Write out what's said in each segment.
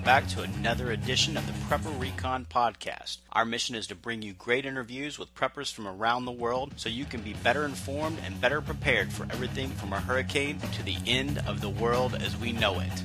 back to another edition of the Prepper Recon podcast. Our mission is to bring you great interviews with preppers from around the world so you can be better informed and better prepared for everything from a hurricane to the end of the world as we know it.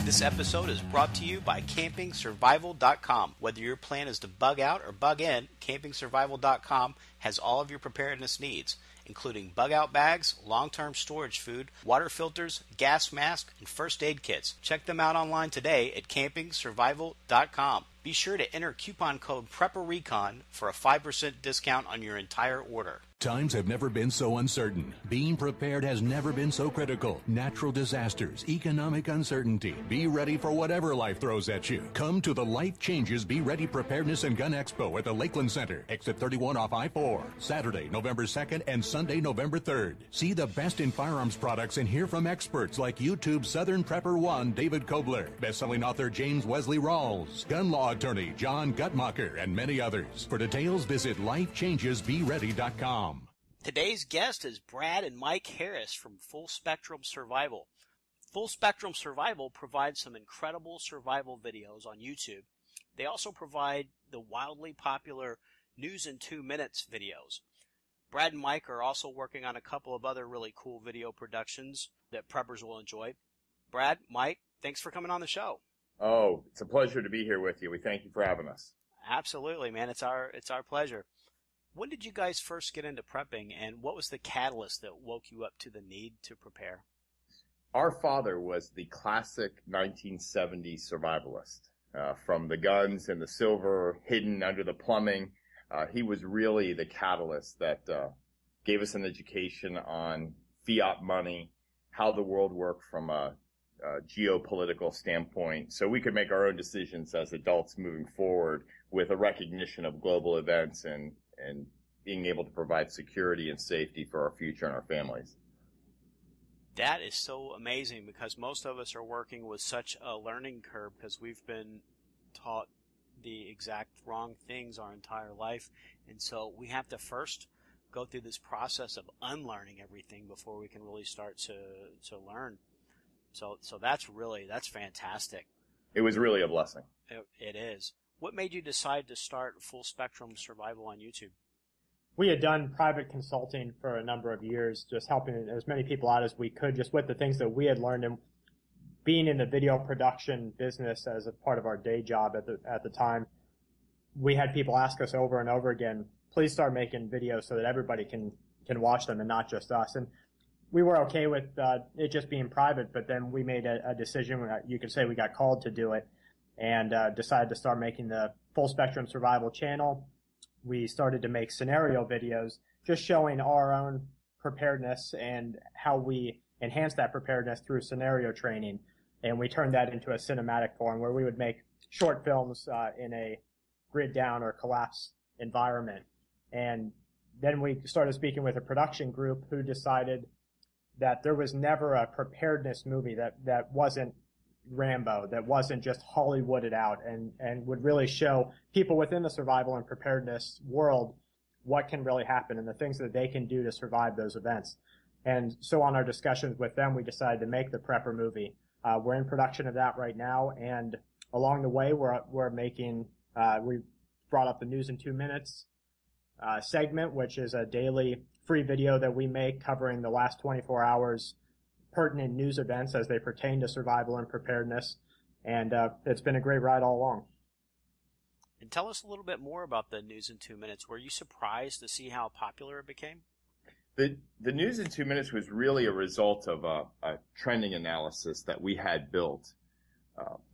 This episode is brought to you by CampingSurvival.com. Whether your plan is to bug out or bug in, CampingSurvival.com has all of your preparedness needs, including bug-out bags, long-term storage food, water filters, gas masks, and first aid kits. Check them out online today at CampingSurvival.com. Be sure to enter coupon code PrepperRecon for a 5% discount on your entire order. Times have never been so uncertain. Being prepared has never been so critical. Natural disasters, economic uncertainty. Be ready for whatever life throws at you. Come to the Life Changes Be Ready Preparedness and Gun Expo at the Lakeland Center, exit 31 off I-4, Saturday, November 2nd and Sunday, November 3rd. See the best in firearms products and hear from experts like YouTube Southern Prepper 1 David Kobler, best-selling author James Wesley Rawls, gun law attorney John Guttmacher, and many others. For details, visit lifechangesbeready.com. Today's guest is Brad and Mike Harris from Full Spectrum Survival. Full Spectrum Survival provides some incredible survival videos on YouTube. They also provide the wildly popular News in 2 Minutes videos. Brad and Mike are also working on a couple of other really cool video productions that preppers will enjoy. Brad, Mike, thanks for coming on the show. Oh, it's a pleasure to be here with you. We thank you for having us. Absolutely, man. It's our pleasure. When did you guys first get into prepping, and what was the catalyst that woke you up to the need to prepare? Our father was the classic 1970s survivalist. From the guns and the silver hidden under the plumbing, he was really the catalyst that gave us an education on fiat money, how the world worked from a geopolitical standpoint, so we could make our own decisions as adults moving forward with a recognition of global events and being able to provide security and safety for our future and our families. That is so amazing, because most of us are working with such a learning curve because we've been taught the exact wrong things our entire life, and so we have to first go through this process of unlearning everything before we can really start to learn. So that's fantastic. It was really a blessing. It is. What made you decide to start Full Spectrum Survival on YouTube? We had done private consulting for a number of years, just helping as many people out as we could, just with the things that we had learned. And being in the video production business as a part of our day job at the time, we had people ask us over and over again, please start making videos so that everybody can watch them and not just us. And we were okay with it just being private, but then we made a decision. You could say we got called to do it, and decided to start making the Full Spectrum Survival channel. We started to make scenario videos just showing our own preparedness and how we enhance that preparedness through scenario training. And we turned that into a cinematic form where we would make short films in a grid down or collapse environment. And then we started speaking with a production group who decided that there was never a preparedness movie that wasn't Rambo, that wasn't just Hollywooded out and would really show people within the survival and preparedness world what can really happen and the things that they can do to survive those events. And so on our discussions with them, we decided to make the Prepper movie. We're in production of that right now, and along the way we're making, we brought up the News in 2 Minutes segment, which is a daily free video that we make covering the last 24 hours pertinent news events as they pertain to survival and preparedness, and it's been a great ride all along. And tell us a little bit more about the News in 2 Minutes. Were you surprised to see how popular it became? The News in 2 Minutes was really a result of a trending analysis that we had built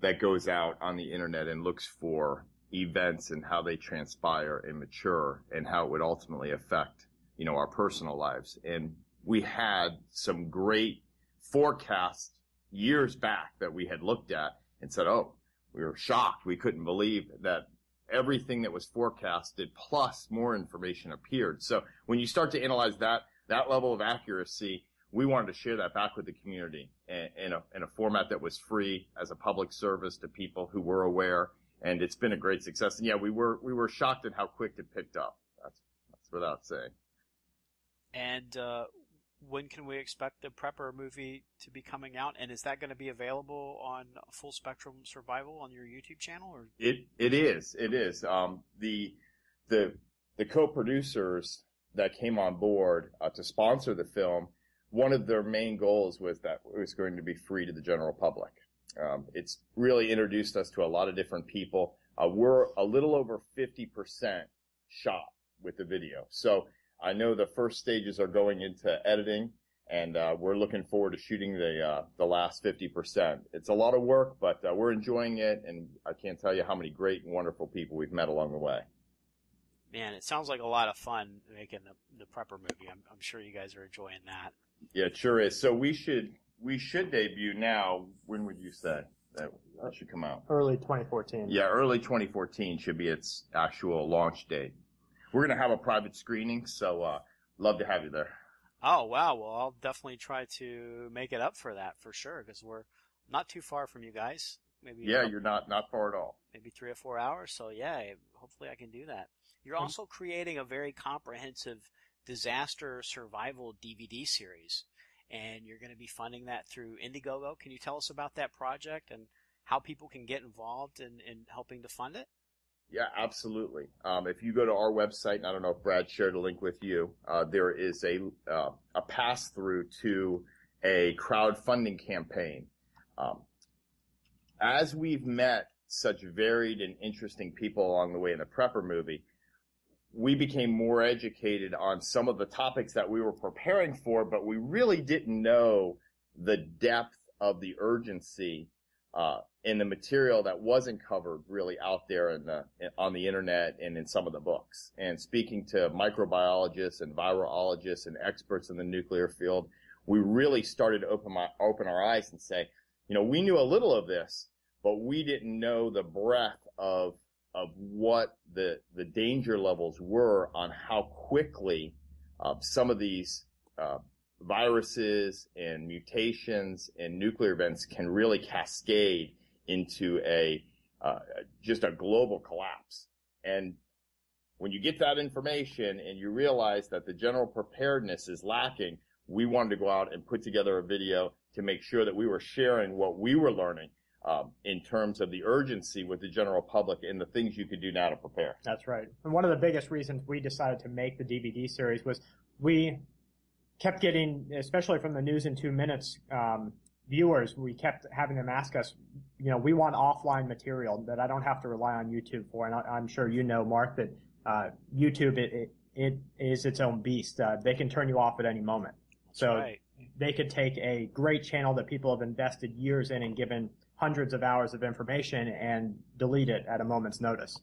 that goes out on the internet and looks for events and how they transpire and mature and how it would ultimately affect, our personal lives. And we had some great forecasts years back that we had looked at and said, oh, we were shocked. We couldn't believe that everything that was forecasted plus more information appeared. So when you start to analyze that level of accuracy, we wanted to share that back with the community in a format that was free as a public service to people who were aware. And it's been a great success. And yeah, we were shocked at how quick it picked up. That's without saying. And when can we expect the Prepper movie to be coming out? And is that going to be available on Full Spectrum Survival on your YouTube channel? Or It is. The co-producers that came on board to sponsor the film, one of their main goals was that it was going to be free to the general public. It's really introduced us to a lot of different people. We're a little over 50% shot with the video. So I know the first stages are going into editing, and we're looking forward to shooting the last 50%. It's a lot of work, but we're enjoying it, and I can't tell you how many great and wonderful people we've met along the way. Man, it sounds like a lot of fun making the Prepper movie. I'm sure you guys are enjoying that. Yeah, it sure is. So we should debut now. When would you say that should come out? Early 2014. Yeah, early 2014 should be its actual launch date. We're going to have a private screening, so love to have you there. Oh, wow. Well, I'll definitely try to make it up for that for sure, because we're not too far from you guys. Maybe you're not far at all. Maybe 3 or 4 hours. So, yeah, hopefully I can do that. You're also creating a very comprehensive disaster survival DVD series, and you're going to be funding that through Indiegogo. Can you tell us about that project and how people can get involved in helping to fund it? Yeah, absolutely. If you go to our website, and I don't know if Brad shared a link with you, there is a pass-through to a crowdfunding campaign. As we've met such varied and interesting people along the way in the Prepper movie, we became more educated on some of the topics that we were preparing for, but we really didn't know the depth of the urgency in the material that wasn't covered really out there on the internet and in some of the books. And speaking to microbiologists and virologists and experts in the nuclear field, we really started to open our eyes and say, we knew a little of this, but we didn't know the breadth of what the danger levels were on how quickly some of these viruses and mutations and nuclear events can really cascade into just a global collapse. And when you get that information and you realize that the general preparedness is lacking, we wanted to go out and put together a video to make sure that we were sharing what we were learning in terms of the urgency with the general public and the things you could do now to prepare. That's right. And one of the biggest reasons we decided to make the DVD series was we kept getting, especially from the News in 2 Minutes viewers, we kept having them ask us, we want offline material that I don't have to rely on YouTube for. And I'm sure you know, Mark, that YouTube, it is its own beast. They can turn you off at any moment. So right. They could take a great channel that people have invested years in and given hundreds of hours of information and delete it at a moment's notice.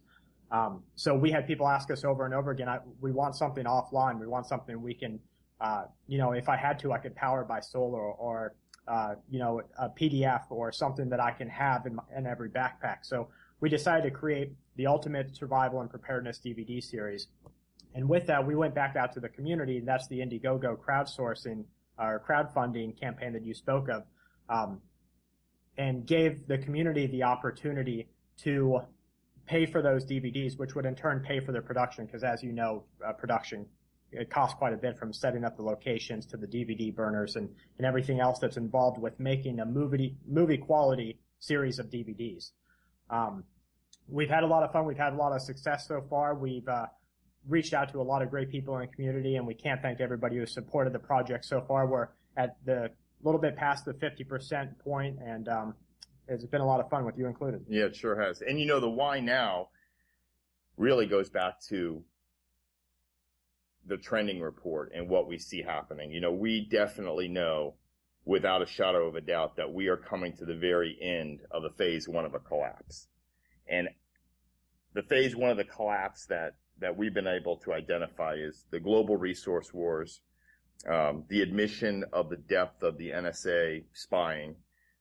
So we had people ask us over and over again, we want something offline. We want something we can, if I had to, I could power by solar or a PDF or something that I can have in every backpack. So we decided to create the Ultimate Survival and Preparedness DVD series. And with that, we went back out to the community, and that's the Indiegogo crowdsourcing or crowdfunding campaign that you spoke of, and gave the community the opportunity to pay for those DVDs, which would in turn pay for their production, because as you know, production, it costs quite a bit, from setting up the locations to the DVD burners and everything else that's involved with making a movie quality series of DVDs. We've had a lot of fun. We've had a lot of success so far. We've reached out to a lot of great people in the community, and we can't thank everybody who supported the project so far. We're at the little bit past the 50% point, and it's been a lot of fun with you included. Yeah, it sure has. And the why now really goes back to the trending report and what we see happening. We definitely know without a shadow of a doubt that we are coming to the very end of the phase one of a collapse. And the phase one of the collapse that we've been able to identify is the global resource wars, the admission of the depth of the NSA spying,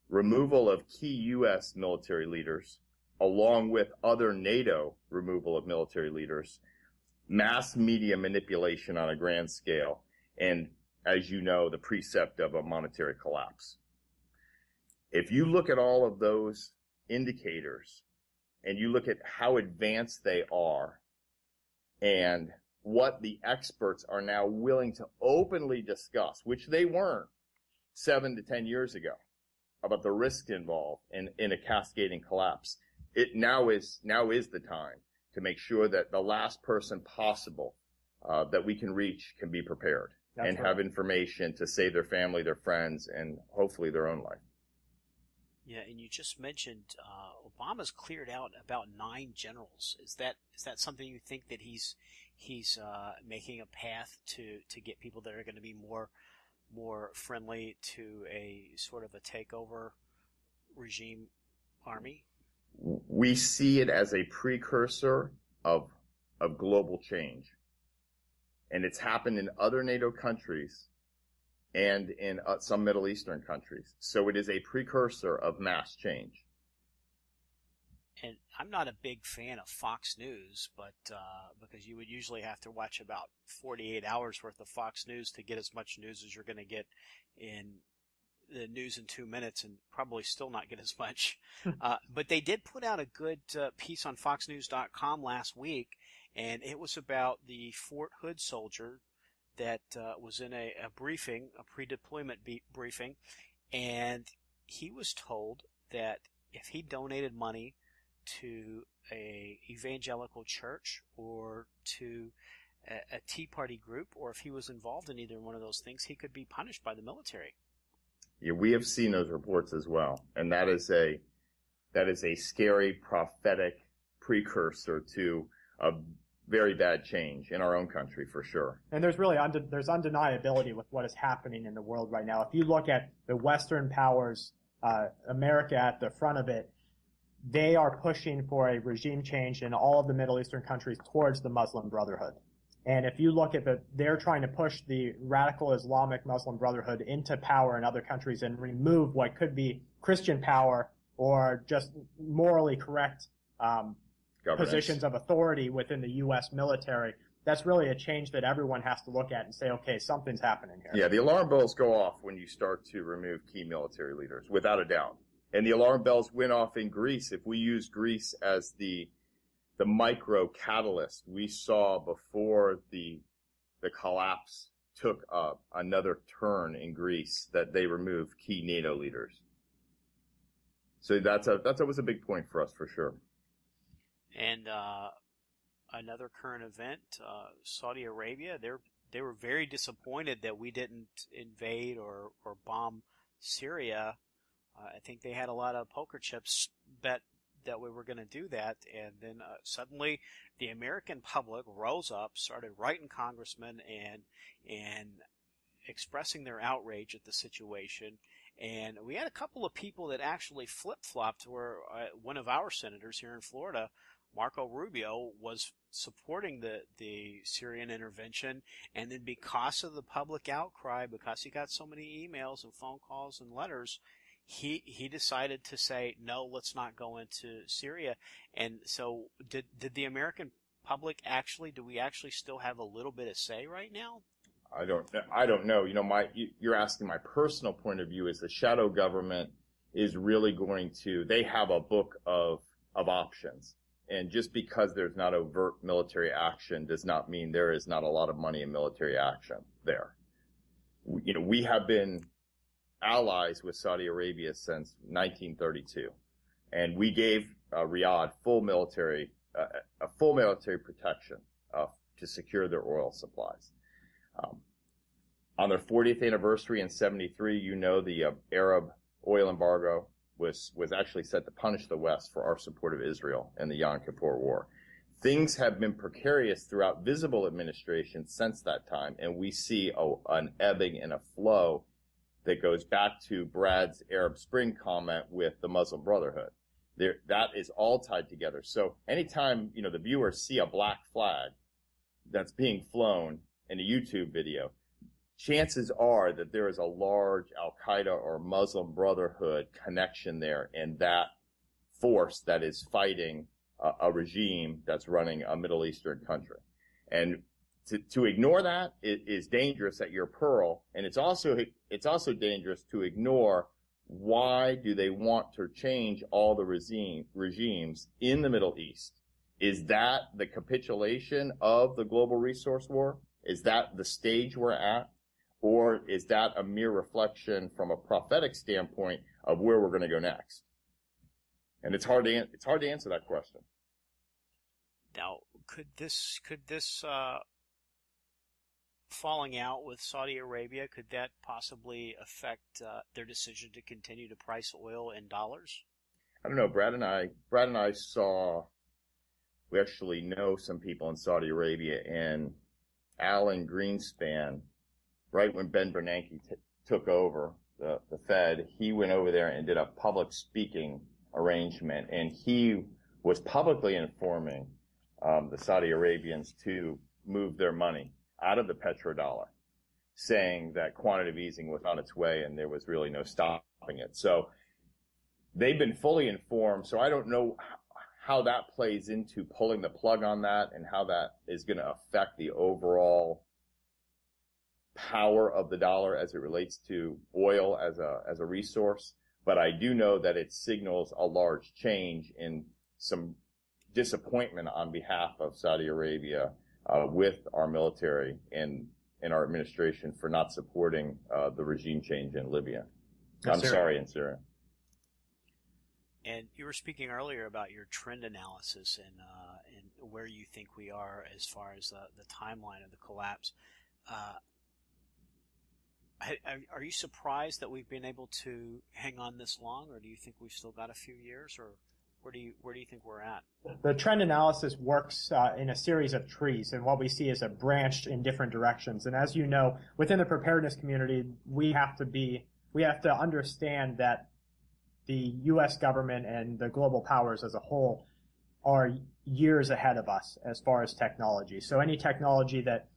removal of key U.S. military leaders, along with other NATO removal of military leaders, mass media manipulation on a grand scale, and, as you know, the precept of a monetary collapse. If you look at all of those indicators and you look at how advanced they are and what the experts are now willing to openly discuss, which they weren't 7 to 10 years ago, about the risk involved in a cascading collapse. It now is the time to make sure that the last person possible that we can reach can be prepared. That's and right. Have information to save their family, their friends, and hopefully their own life. Yeah, and you just mentioned Obama's cleared out about 9 generals. Is that something you think that he's making a path to get people that are going to be more friendly to a sort of a takeover regime army? We see it as a precursor of global change. And it's happened in other NATO countries and in some Middle Eastern countries. So it is a precursor of mass change. And I'm not a big fan of Fox News, but because you would usually have to watch about 48 hours worth of Fox News to get as much news as you're going to get in the news in 2 minutes, and probably still not get as much. But they did put out a good piece on FoxNews.com last week, and it was about the Fort Hood soldier that was in a briefing, a pre-deployment briefing, and he was told that if he donated money to a evangelical church or to a Tea Party group, or if he was involved in either one of those things, he could be punished by the military. Yeah, we have seen those reports as well, and that is a scary prophetic precursor to a very bad change in our own country, for sure. And there's really there's undeniability with what is happening in the world right now. If you look at the Western powers, America at the front of it, they are pushing for a regime change in all of the Middle Eastern countries towards the Muslim Brotherhood. And if you look at they're trying to push the radical Islamic Muslim Brotherhood into power in other countries and remove what could be Christian power or just morally correct positions of authority within the U.S. military. That's really a change that everyone has to look at and say, okay, something's happening here. Yeah, the alarm bells go off when you start to remove key military leaders, without a doubt. And the alarm bells went off in Greece. If we use Greece as the micro catalyst we saw before the collapse took another turn in Greece, that they removed key NATO leaders. So that was a big point for us, for sure. And another current event, Saudi Arabia, they were very disappointed that we didn't invade or bomb Syria. I think they had a lot of poker chips bet that we were going to do that, and then suddenly the American public rose up, started writing congressmen and expressing their outrage at the situation. And we had a couple of people that actually flip-flopped, where one of our senators here in Florida, Marco Rubio, was supporting the Syrian intervention, and then because of the public outcry, because he got so many emails and phone calls and letters, he decided to say, no, let's not go into Syria. And so did the American public do we actually still have a little bit of say right now? I don't know. You know, you're asking my personal point of view. Is the shadow government is really going to, they have a book of options. And just because there's not overt military action does not mean there is not a lot of money in military action there. You know, we have been allies with Saudi Arabia since 1932, and we gave Riyadh full military protection to secure their oil supplies. On their 40th anniversary in '73, you know, the Arab oil embargo was actually set to punish the West for our support of Israel in the Yom Kippur War. Things have been precarious throughout visible administrations since that time, and we see an ebbing and a flow that goes back to Brad's Arab Spring comment with the Muslim Brotherhood. That is all tied together. So anytime, you know, the viewers see a black flag that's being flown in a YouTube video, chances are that there is a large Al-Qaeda or Muslim Brotherhood connection there, and that force that is fighting a regime that's running a Middle Eastern country. And to ignore that is dangerous at your peril, and it's also dangerous to ignore why do they want to change all the regimes in the Middle East. Is that the capitulation of the global resource war? Is that the stage we're at? Or is that a mere reflection from a prophetic standpoint of where we're going to go next? And it's hard to answer that question. Now, could this falling out with Saudi Arabia, could that possibly affect their decision to continue to price oil in dollars? I don't know. Brad and I saw, we actually know some people in Saudi Arabia, and Alan Greenspan, right when Ben Bernanke took over the Fed, he went over there and did a public speaking arrangement, and he was publicly informing the Saudi Arabians to move their money out of the petrodollar, saying that quantitative easing was on its way and there was really no stopping it. So they've been fully informed. So I don't know how that plays into pulling the plug on that and how that is going to affect the overall power of the dollar as it relates to oil as a resource. But I do know that it signals a large change in some disappointment on behalf of Saudi Arabia with our military and our administration for not supporting the regime change in Libya. In Syria. And you were speaking earlier about your trend analysis and where you think we are as far as the timeline of the collapse. Are you surprised that we've been able to hang on this long, or do you think we've still got a few years, or where do you think we're at? The trend analysis works in a series of trees, and what we see is a branch in different directions. And as you know, within the preparedness community, we have to understand that the U.S. government and the global powers as a whole are years ahead of us as far as technology. So any technology that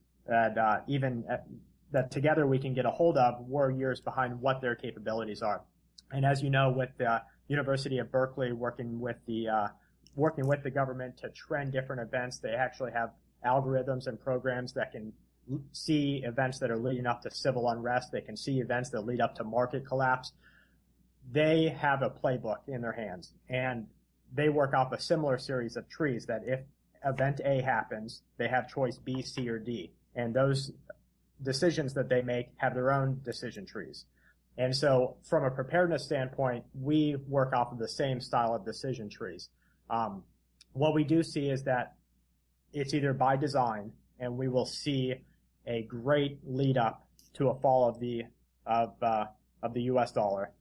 together we can get a hold of, we're years behind what their capabilities are. And as you know, with the University of Berkeley working with the government to trend different events, they actually have algorithms and programs that can see events that are leading up to civil unrest. They can see events that lead up to market collapse. They have a playbook in their hands, and they work off a similar series of trees that if event A happens, they have choice B, C, or D. And those decisions that they make have their own decision trees. And so from a preparedness standpoint, we work off of the same style of decision trees. What we do see is that it's either by design, and we will see a great lead up to a fall of the U.S. dollar,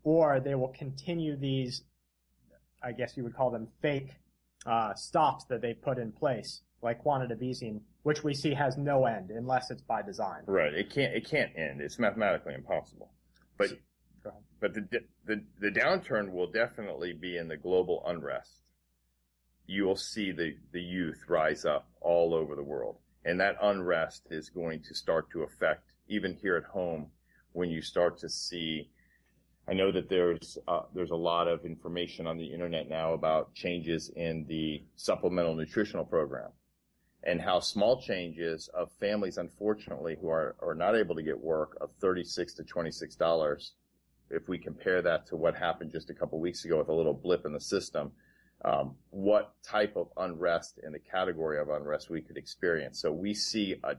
or they will continue these, I guess you would call them fake stops that they put in place, like quantitative easing, which we see has no end unless it's by design. Right. It can't end. It's mathematically impossible. But the downturn will definitely be in the global unrest. You will see the youth rise up all over the world, and that unrest is going to start to affect even here at home when you start to see. I know that there's a lot of information on the internet now about changes in the supplemental nutritional program and how small changes of families, unfortunately, who are not able to get work of $36 to $26, if we compare that to what happened just a couple weeks ago with a little blip in the system, what type of unrest in the category of unrest we could experience. So we see a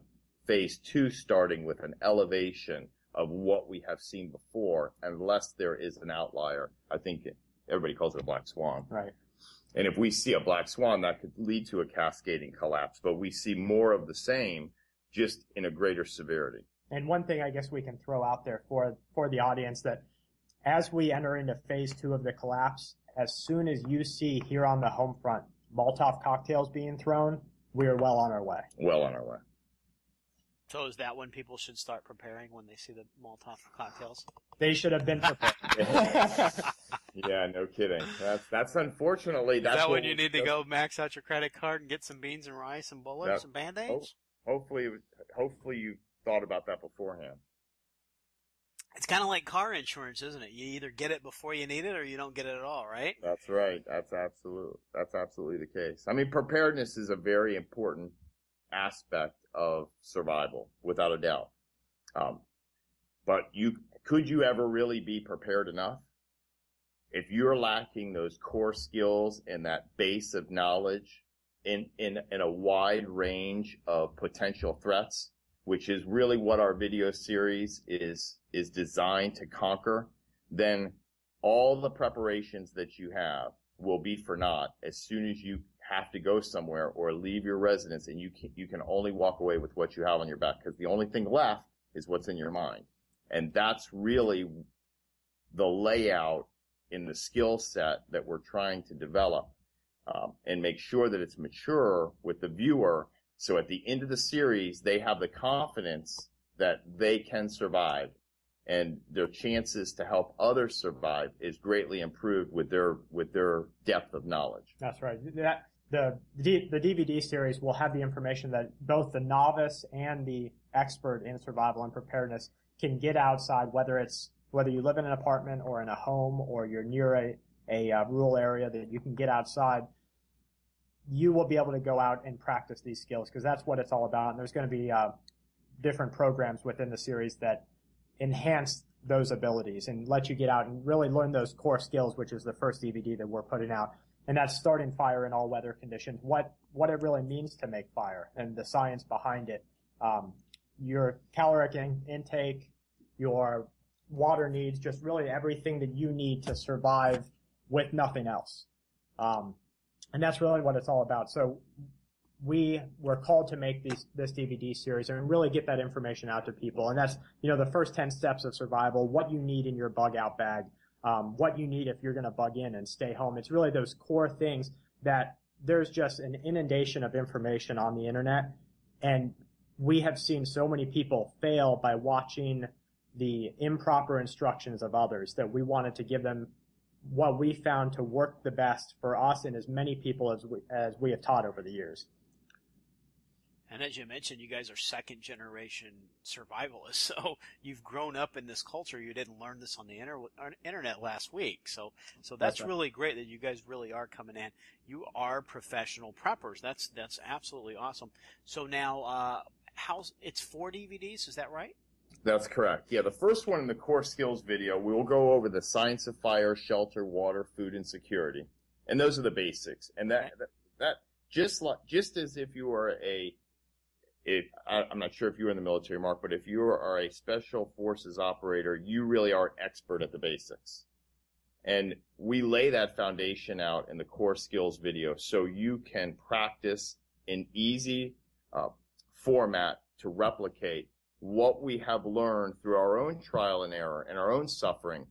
phase 2 starting with an elevation of what we have seen before, unless there is an outlier. I think everybody calls it a black swan. Right. And if we see a black swan, that could lead to a cascading collapse. But we see more of the same, just in a greater severity. And one thing I guess we can throw out there for the audience, that as we enter into phase 2 of the collapse, as soon as you see here on the home front Molotov cocktails being thrown, we are well on our way. Well on our way. So is that when people should start preparing, when they see the Molotov cocktails? They should have been prepared. Yeah, no kidding. That's unfortunately. That's is that when you need to go max out your credit card and get some beans and rice and bullets and Band-Aids? Hopefully you thought about that beforehand. It's kind of like car insurance, isn't it? You either get it before you need it or you don't get it at all, right? That's right. That's absolutely the case. I mean, preparedness is a very important aspect of survival, without a doubt. But could you ever really be prepared enough? if you're lacking those core skills and that base of knowledge in a wide range of potential threats, which is really what our video series is designed to conquer, then all the preparations that you have will be for naught as soon as you have to go somewhere or leave your residence, and you can only walk away with what you have on your back, because the only thing left is what's in your mind. And that's really the layout in the skill set that we're trying to develop, and make sure that it's mature with the viewer. So at the end of the series, they have the confidence that they can survive, and their chances to help others survive is greatly improved with their depth of knowledge. That's right. The DVD series will have the information that both the novice and the expert in survival and preparedness can get outside, whether you live in an apartment or in a home or you're near a rural area that you can get outside. You will be able to go out and practice these skills, because that's what it's all about. And there's going to be different programs within the series that enhance those abilities and let you get out and really learn those core skills, which is the first DVD that we're putting out. And that's starting fire in all weather conditions, what it really means to make fire and the science behind it. Your caloric intake, your water needs, just really everything that you need to survive with nothing else. And that's really what it's all about. So we were called to make this DVD series and really get that information out to people. And that's, the first 10 steps of survival, what you need in your bug out bag, what you need if you're going to bug in and stay home. It's really those core things that there's just an inundation of information on the internet. And we have seen so many people fail by watching the improper instructions of others that we wanted to give them what we found to work the best for us and as many people as we have taught over the years. And as you mentioned, you guys are second generation survivalists, so you've grown up in this culture. You didn't learn this on the internet last week. So that's right. Really great that you guys really are coming in. You are professional preppers. That's absolutely awesome. So now, it's 4 DVDs, is that right? That's correct. Yeah, the first one in the core skills video, we will go over the science of fire, shelter, water, food, and security. And those are the basics. And that just as if you are I'm not sure if you were in the military, Mark, but if you are a special forces operator, you really are an expert at the basics. And we lay that foundation out in the core skills video so you can practice in easy format to replicate what we have learned through our own trial and error and our own suffering.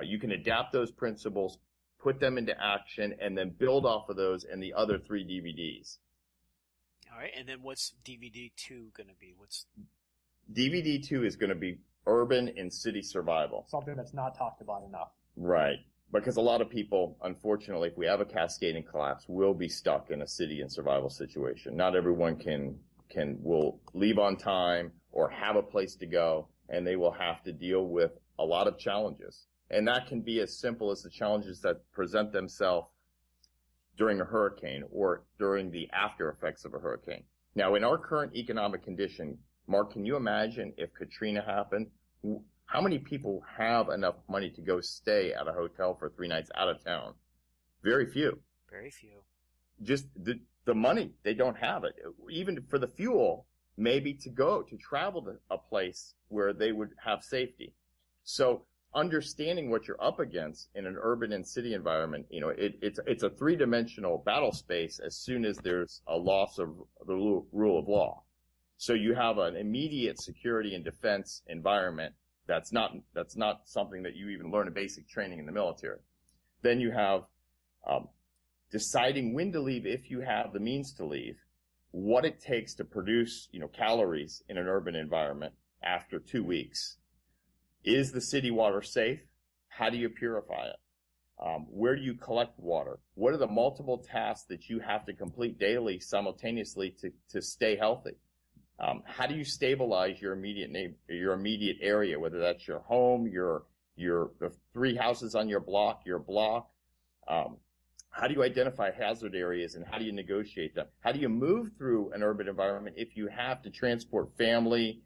You can adapt those principles, put them into action, and then build off of those in the other 3 DVDs. All right, and then what's DVD 2 going to be? DVD 2 is going to be urban and city survival. Something that's not talked about enough. Right. Because a lot of people, unfortunately, if we have a cascading collapse, will be stuck in a city and survival situation. Not everyone will leave on time or have a place to go, and they will have to deal with a lot of challenges. And that can be as simple as the challenges that present themselves during a hurricane or during the after effects of a hurricane. Now, in our current economic condition, Mark, can you imagine if Katrina happened? How many people have enough money to go stay at a hotel for 3 nights out of town? Very few. Very few. Just the money, they don't have it. Even for the fuel, maybe to travel to a place where they would have safety. So understanding what you're up against in an urban and city environment, it's a 3-dimensional battle space as soon as there's a loss of the rule of law. So you have an immediate security and defense environment that's not something that you even learn in basic training in the military. Then you have deciding when to leave if you have the means to leave, what it takes to produce, calories in an urban environment after 2 weeks. Is the city water safe? How do you purify it? Where do you collect water? What are the multiple tasks that you have to complete daily simultaneously to stay healthy? How do you stabilize your immediate area, whether that's your home, the 3 houses on your block, your block? How do you identify hazard areas and how do you negotiate them? How do you move through an urban environment if you have to transport family,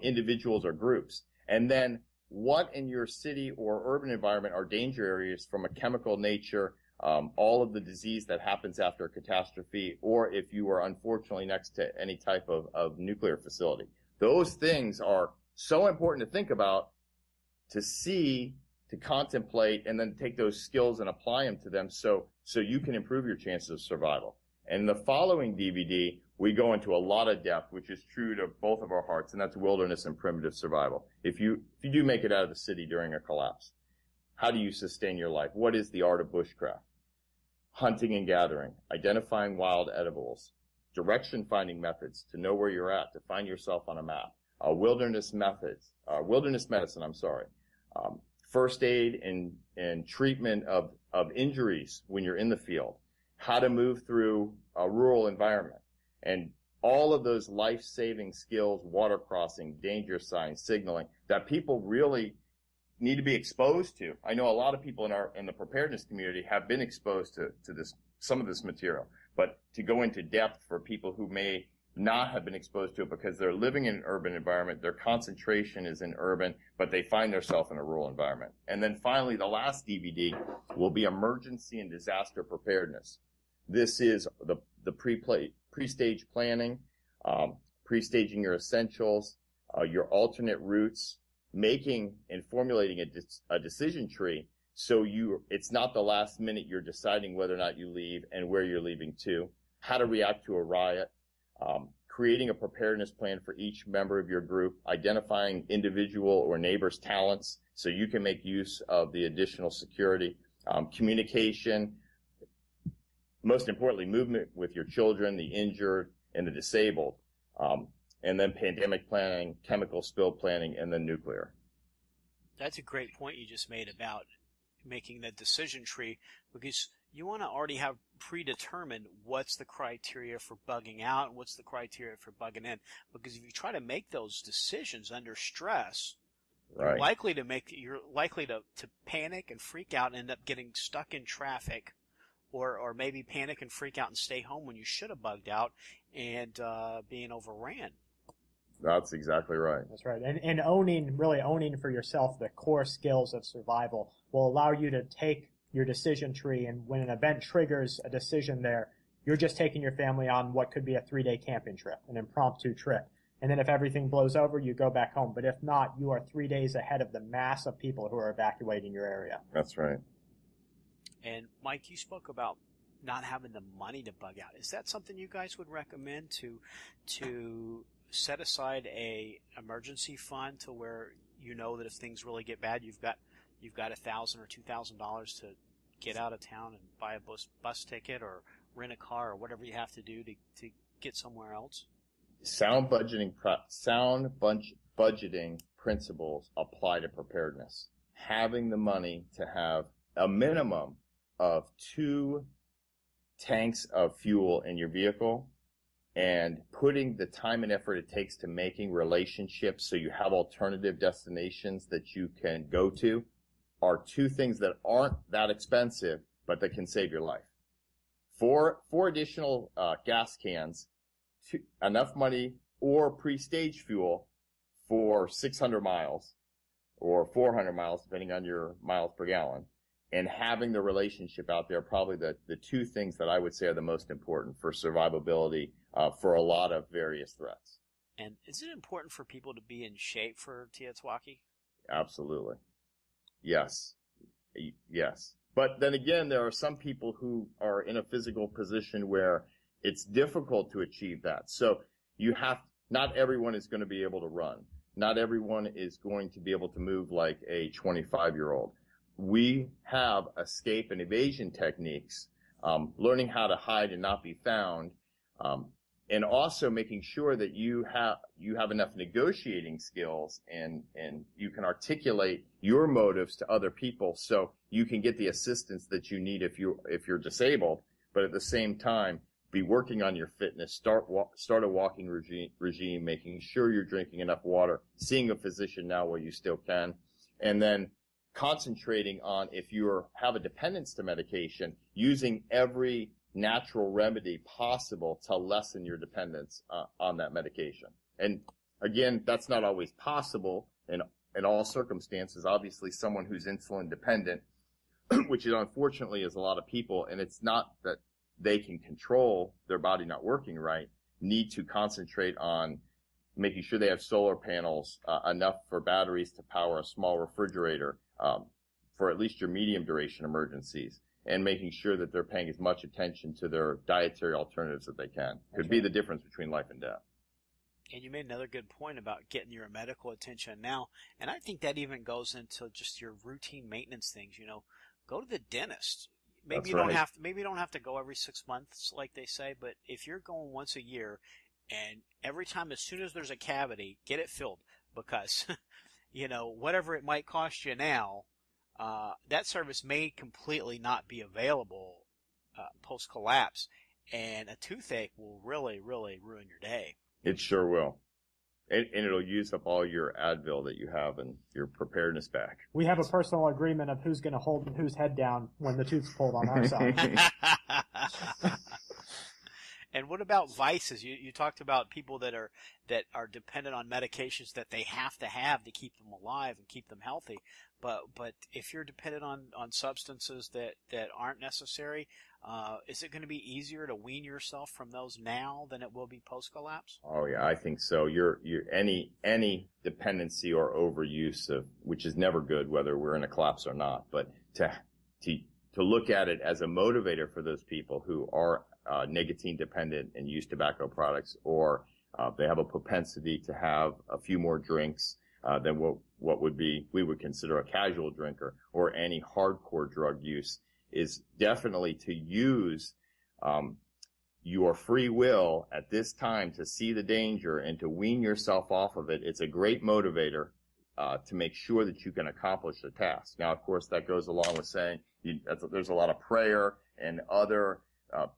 individuals, or groups? And then what in your city or urban environment are danger areas from a chemical nature, all of the disease that happens after a catastrophe, or if you are unfortunately next to any type of nuclear facility. Those things are so important to think about, to see, to contemplate, and then take those skills and apply them to them so you can improve your chances of survival. And in the following DVD, we go into a lot of depth, which is true to both of our hearts, and that's wilderness and primitive survival. If you do make it out of the city during a collapse, how do you sustain your life? What is the art of bushcraft? Hunting and gathering, identifying wild edibles, direction finding methods to know where you're at, to find yourself on a map, wilderness medicine, first aid and treatment of injuries when you're in the field, how to move through a rural environment, and all of those life-saving skills, water crossing, danger signs, signaling, that people really need to be exposed to. I know a lot of people in the preparedness community have been exposed to some of this material, but to go into depth for people who may not have been exposed to it because they're living in an urban environment, their concentration is in urban, but they find themselves in a rural environment. And then finally, the last DVD will be emergency and disaster preparedness. This is the pre-stage planning, pre-staging your essentials, your alternate routes, making and formulating a decision tree so it's not the last minute you're deciding whether or not you leave and where you're leaving to, how to react to a riot, creating a preparedness plan for each member of your group, identifying individual or neighbors' talents so you can make use of the additional security, communication, most importantly, movement with your children, the injured, and the disabled, and then pandemic planning, chemical spill planning, and then nuclear. That's a great point you just made about making the decision tree, because you want to already have predetermined what's the criteria for bugging out and what's the criteria for bugging in. Because if you try to make those decisions under stress, right, you're likely to panic and freak out and end up getting stuck in traffic, or maybe panic and freak out and stay home when you should have bugged out and being overran. That's exactly right. That's right. And really owning for yourself the core skills of survival will allow you to take your decision tree, and when an event triggers a decision there, you're just taking your family on what could be a 3-day camping trip, an impromptu trip. And then if everything blows over, you go back home. But if not, you are 3 days ahead of the mass of people who are evacuating your area. That's right. And Mike, you spoke about not having the money to bug out. Is that something you guys would recommend, to set aside a emergency fund to where you know that if things really get bad, you've got $1,000 or $2,000 to get out of town and buy a bus ticket or rent a car or whatever you have to do to get somewhere else? Sound budgeting principles apply to preparedness. Having the money to have a minimum of 2 tanks of fuel in your vehicle, and putting the time and effort it takes to making relationships so you have alternative destinations that you can go to, are 2 things that aren't that expensive, but that can save your life. 4 additional gas cans, enough money, or pre-stage fuel for 600 miles or 400 miles, depending on your miles per gallon, and having the relationship out there, probably the 2 things that I would say are the most important for survivability for a lot of various threats. And is it important for people to be in shape for Teotihuacan? Absolutely. Yes. But then again, there are some people who are in a physical position where it's difficult to achieve that. So not everyone is going to be able to run. Not everyone is going to be able to move like a 25-year-old. We have escape and evasion techniques, learning how to hide and not be found, and also making sure that you have enough negotiating skills and you can articulate your motives to other people so you can get the assistance that you need if you're disabled, but at the same time be working on your fitness, start a walking regime, making sure you're drinking enough water, seeing a physician now while you still can, and then concentrating on, if you have a dependence to medication, using every natural remedy possible to lessen your dependence on that medication. And again, that's not always possible, and in all circumstances. Obviously, someone who's insulin dependent, which is unfortunately is a lot of people, and it's not that they can control their body not working right, need to concentrate on making sure they have solar panels, enough for batteries to power a small refrigerator, for at least your medium duration emergencies, and making sure that they're paying as much attention to their dietary alternatives that they can. Could be the difference between life and death. And you made another good point about getting your medical attention now, and I think that even goes into just your routine maintenance things. Go to the dentist. Maybe you don't have to go every 6 months like they say, but if you're going once a year, and every time as soon as there's a cavity, get it filled, because whatever it might cost you now, that service may completely not be available post collapse, and a toothache will really, really ruin your day. It sure will. And it'll use up all your Advil that you have in your preparedness bag. We have a personal agreement of who's going to hold whose head down when the tooth's pulled on our side. And what about vices? You talked about people that are dependent on medications that they have to keep them alive and keep them healthy. But if you're dependent on substances that aren't necessary, is it going to be easier to wean yourself from those now than it will be post collapse? Oh yeah, I think so. You're any dependency or overuse of, which is never good, whether we're in a collapse or not, but to look at it as a motivator for those people who are nicotine dependent and use tobacco products, or they have a propensity to have a few more drinks than what we would consider a casual drinker, or any hardcore drug use, is definitely to use your free will at this time to see the danger and to wean yourself off of it. It's a great motivator to make sure that you can accomplish the task. Now, of course, that goes along with saying there's a lot of prayer and other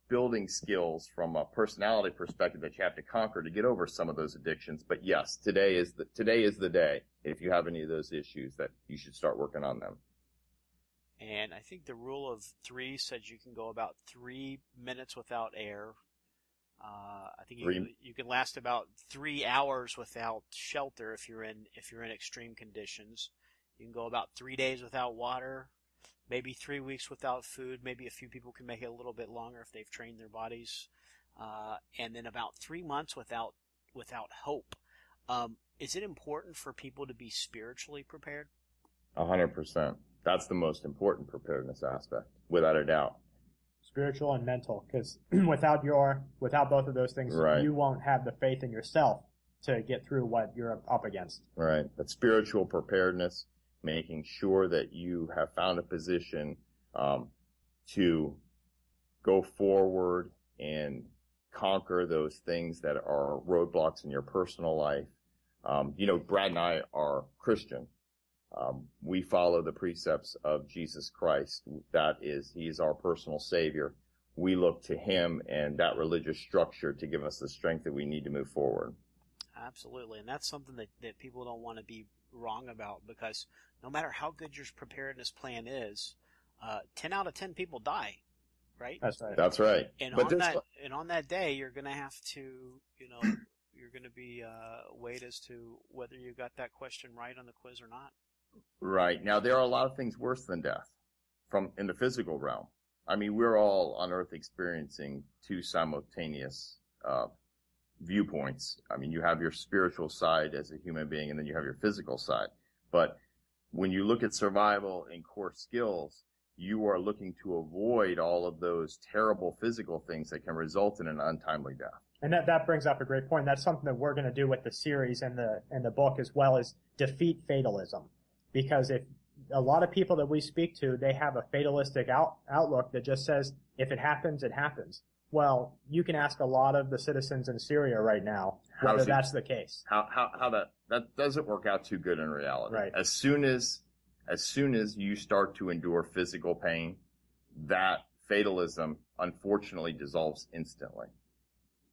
building skills from a personality perspective that you have to conquer to get over some of those addictions. But yes, today is the day, if you have any of those issues, that you should start working on them. And I think the rule of 3 says you can go about 3 minutes without air. I think you can last about 3 hours without shelter if you're in extreme conditions. You can go about 3 days without water. Maybe 3 weeks without food. Maybe a few people can make it a little bit longer if they've trained their bodies. And then about 3 months without hope. Is it important for people to be spiritually prepared? 100%. That's the most important preparedness aspect, without a doubt. Spiritual and mental, because without both of those things, right, you won't have the faith in yourself to get through what you're up against. Right. But spiritual preparedness, making sure that you have found a position to go forward and conquer those things that are roadblocks in your personal life. Brad and I are Christian. We follow the precepts of Jesus Christ. He is our personal Savior. We look to Him and that religious structure to give us the strength that we need to move forward. Absolutely. And that's something that people don't want to be wrong about, because no matter how good your preparedness plan is, 10 out of 10 people die, right? That's right. That's right. And on that day, you're going to have to, you're going to be weighed as to whether you got that question right on the quiz or not. Right. Now, there are a lot of things worse than death in the physical realm. I mean, we're all on Earth experiencing two simultaneous viewpoints. I mean, you have your spiritual side as a human being, and then you have your physical side. But when you look at survival and core skills, you are looking to avoid all of those terrible physical things that can result in an untimely death. And that brings up a great point. That's something that we're going to do with the series and the book, as well as defeat fatalism. Because if a lot of people that we speak to, they have a fatalistic outlook that just says, if it happens, it happens. Well, you can ask a lot of the citizens in Syria right now whether that's the case. How that doesn't work out too good in reality. Right. As soon as you start to endure physical pain, that fatalism unfortunately dissolves instantly.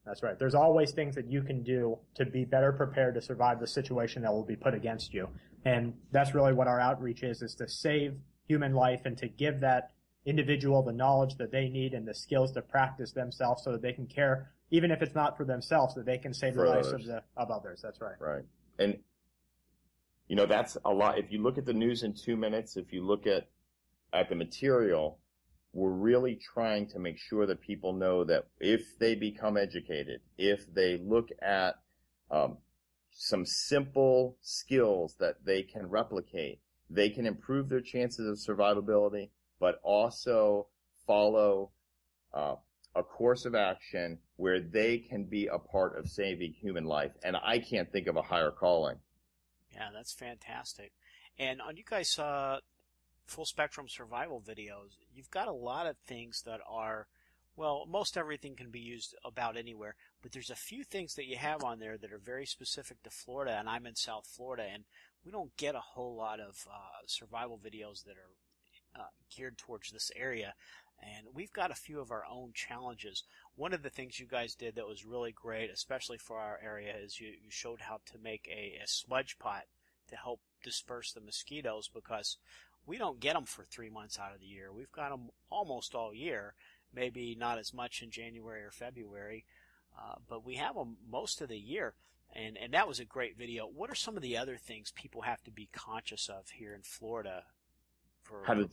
That's right. There's always things that you can do to be better prepared to survive the situation that will be put against you. And that's really what our outreach is to save human life and to give that individual the knowledge that they need and the skills to practice themselves so that they can care, even if it's not for themselves, that they can save the lives of others. That's right. Right. And That's a lot. If you look at the news in 2 minutes, if you look at the material, we're really trying to make sure that people know that if they become educated, if they look at some simple skills that they can replicate, they can improve their chances of survivability, but also follow a course of action where they can be a part of saving human life. And I can't think of a higher calling. Yeah, that's fantastic. And on you guys' full spectrum survival videos, you've got a lot of things that are, well, most everything can be used about anywhere, but there's a few things that you have on there that are very specific to Florida, and I'm in South Florida, and we don't get a whole lot of survival videos that are geared towards this area, and we've got a few of our own challenges. One of the things you guys did that was really great, especially for our area, is you showed how to make a smudge pot to help disperse the mosquitoes, because we don't get them for 3 months out of the year. We've got them almost all year, maybe not as much in January or February, but we have them most of the year. And that was a great video. What are some of the other things people have to be conscious of here in Florida for how to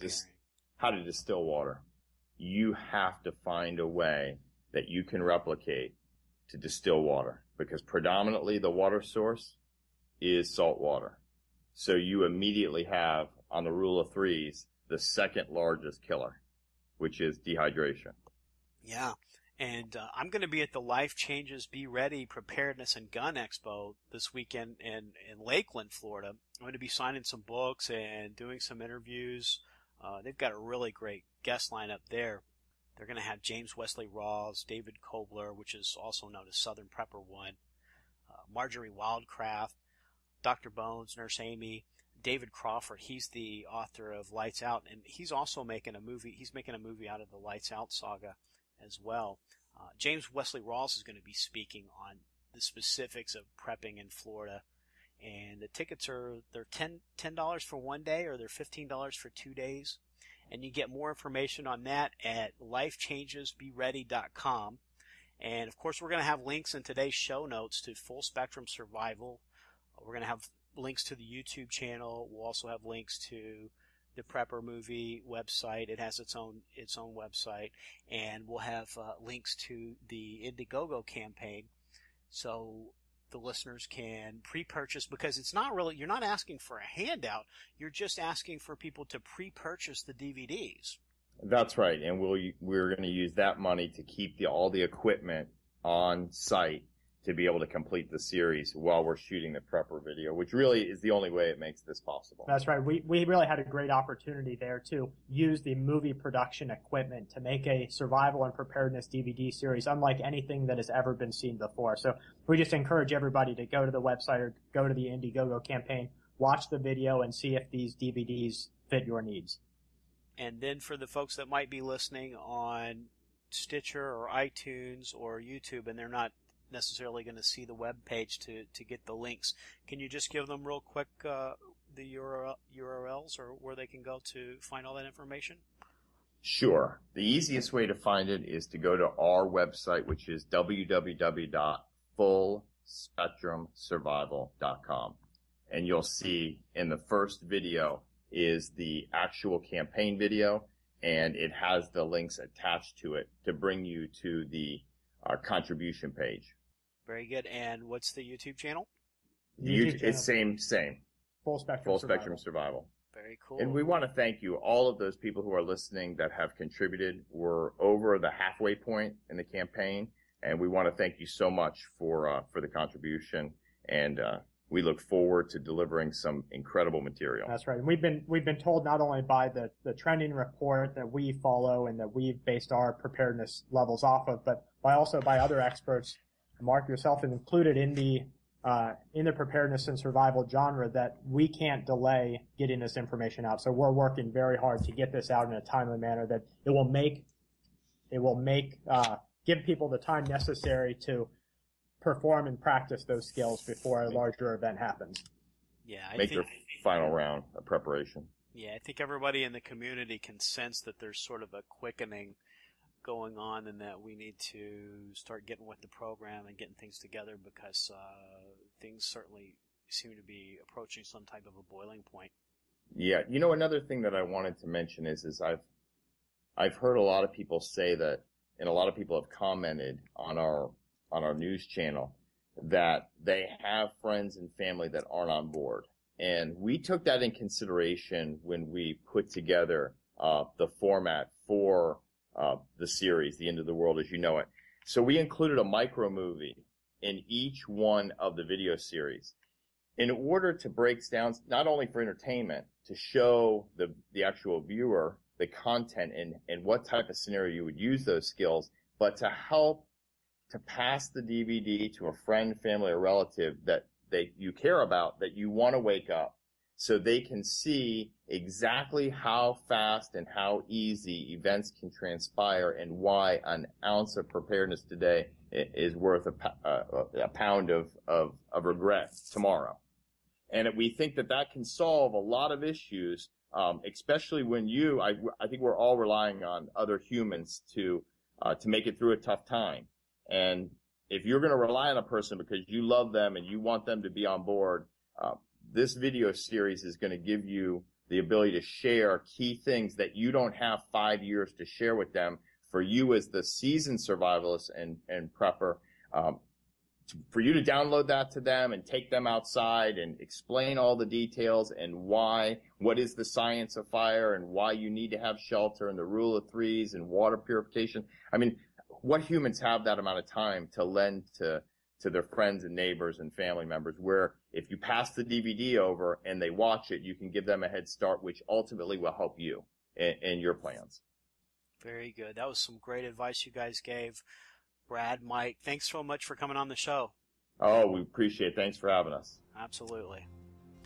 distill water? You have to find a way that you can replicate to distill water, because predominantly the water source is salt water. So you immediately have, on the rule of threes, the second largest killer, which is dehydration. Yeah, and I'm going to be at the Life Changes Be Ready Preparedness and Gun Expo this weekend in Lakeland, Florida. I'm going to be signing some books and doing some interviews. They've got a really great guest lineup there. They're going to have James Wesley Rawls, David Kobler, which is also known as Southern Prepper One, Marjorie Wildcraft, Dr. Bones, Nurse Amy, David Crawford. He's the author of Lights Out, and he's also making a movie. He's making a movie out of the Lights Out saga as well. James Wesley Rawls is going to be speaking on the specifics of prepping in Florida, and the tickets they're $10 for 1 day, or they're $15 for 2 days. And you get more information on that at lifechangesbeready.com. And of course, we're going to have links in today's show notes to Full Spectrum Survival. We're going to have links to the YouTube channel. We'll also have links to the Prepper Movie website. It has its own website, and we'll have links to the Indiegogo campaign, so the listeners can pre-purchase, because it's not really, you're not asking for a handout. You're just asking for people to pre-purchase the DVDs. That's right, and we're going to use that money to keep all the equipment on site to be able to complete the series while we're shooting the Prepper video, which really is the only way it makes this possible. That's right. We really had a great opportunity there to use the movie production equipment to make a survival and preparedness DVD series unlike anything that has ever been seen before. So we just encourage everybody to go to the website or go to the Indiegogo campaign, watch the video, and see if these DVDs fit your needs. And then for the folks that might be listening on Stitcher or iTunes or YouTube, and they're not necessarily going to see the web page to get the links, can you just give them real quick the URLs, or where they can go to find all that information? Sure. The easiest way to find it is to go to our website, which is www.fullspectrumsurvival.com. And you'll see in the first video is the actual campaign video, and it has the links attached to it to bring you to our contribution page. Very good. And what's the YouTube channel? It's same. Full Spectrum Survival. Very cool. And we want to thank you, all of those people who are listening that have contributed. We're over the halfway point in the campaign, and we want to thank you so much for the contribution. And we look forward to delivering some incredible material. That's right. And we've been told not only by the trending report that we follow and that we've based our preparedness levels off of, but also by other experts, Mark, yourself included, in the preparedness and survival genre, that we can't delay getting this information out. So we're working very hard to get this out in a timely manner that it will give people the time necessary to perform and practice those skills before a larger event happens. Yeah, Make their final round of preparation. Yeah, I think everybody in the community can sense that there's sort of a quickening going on, and that we need to start getting with the program and getting things together, because things certainly seem to be approaching some type of a boiling point. Yeah, another thing that I wanted to mention is I've heard a lot of people say that, and a lot of people have commented on our news channel that they have friends and family that aren't on board. And we took that in consideration when we put together the format for the series, The End of the World as You Know It. So we included a micro movie in each one of the video series in order to break down, not only for entertainment, to show the actual viewer the content and what type of scenario you would use those skills, but to help to pass the DVD to a friend, family, or relative that you care about, that you want to wake up, so they can see exactly how fast and how easy events can transpire and why an ounce of preparedness today is worth a pound of regret tomorrow. And we think that can solve a lot of issues, especially when I think we're all relying on other humans to make it through a tough time. And if you're going to rely on a person because you love them and you want them to be on board, this video series is going to give you the ability to share key things that you don't have 5 years to share with them. For you as the seasoned survivalist and prepper, for you to download that to them and take them outside and explain all the details and what is the science of fire and why you need to have shelter and the rule of threes and water purification. I mean, what humans have that amount of time to lend to their friends and neighbors and family members, where if you pass the DVD over and they watch it, you can give them a head start, which ultimately will help you in your plans. Very good. That was some great advice you guys gave. Brad, Mike, thanks so much for coming on the show. Oh, we appreciate it. Thanks for having us. Absolutely.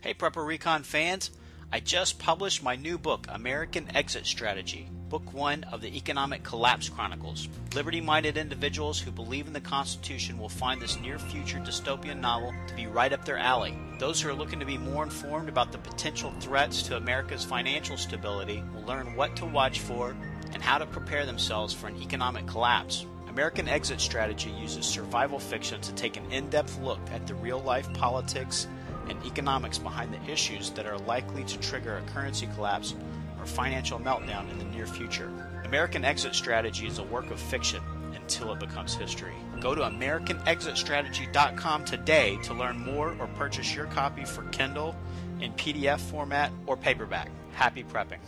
Hey, Prepper Recon fans. I just published my new book, American Exit Strategy, Book 1 of the Economic Collapse Chronicles. Liberty-minded individuals who believe in the Constitution will find this near-future dystopian novel to be right up their alley. Those who are looking to be more informed about the potential threats to America's financial stability will learn what to watch for and how to prepare themselves for an economic collapse. American Exit Strategy uses survival fiction to take an in-depth look at the real-life politics and economics behind the issues that are likely to trigger a currency collapse or financial meltdown in the near future. American Exit Strategy is a work of fiction until it becomes history. Go to AmericanExitStrategy.com today to learn more or purchase your copy for Kindle in PDF format or paperback. Happy prepping.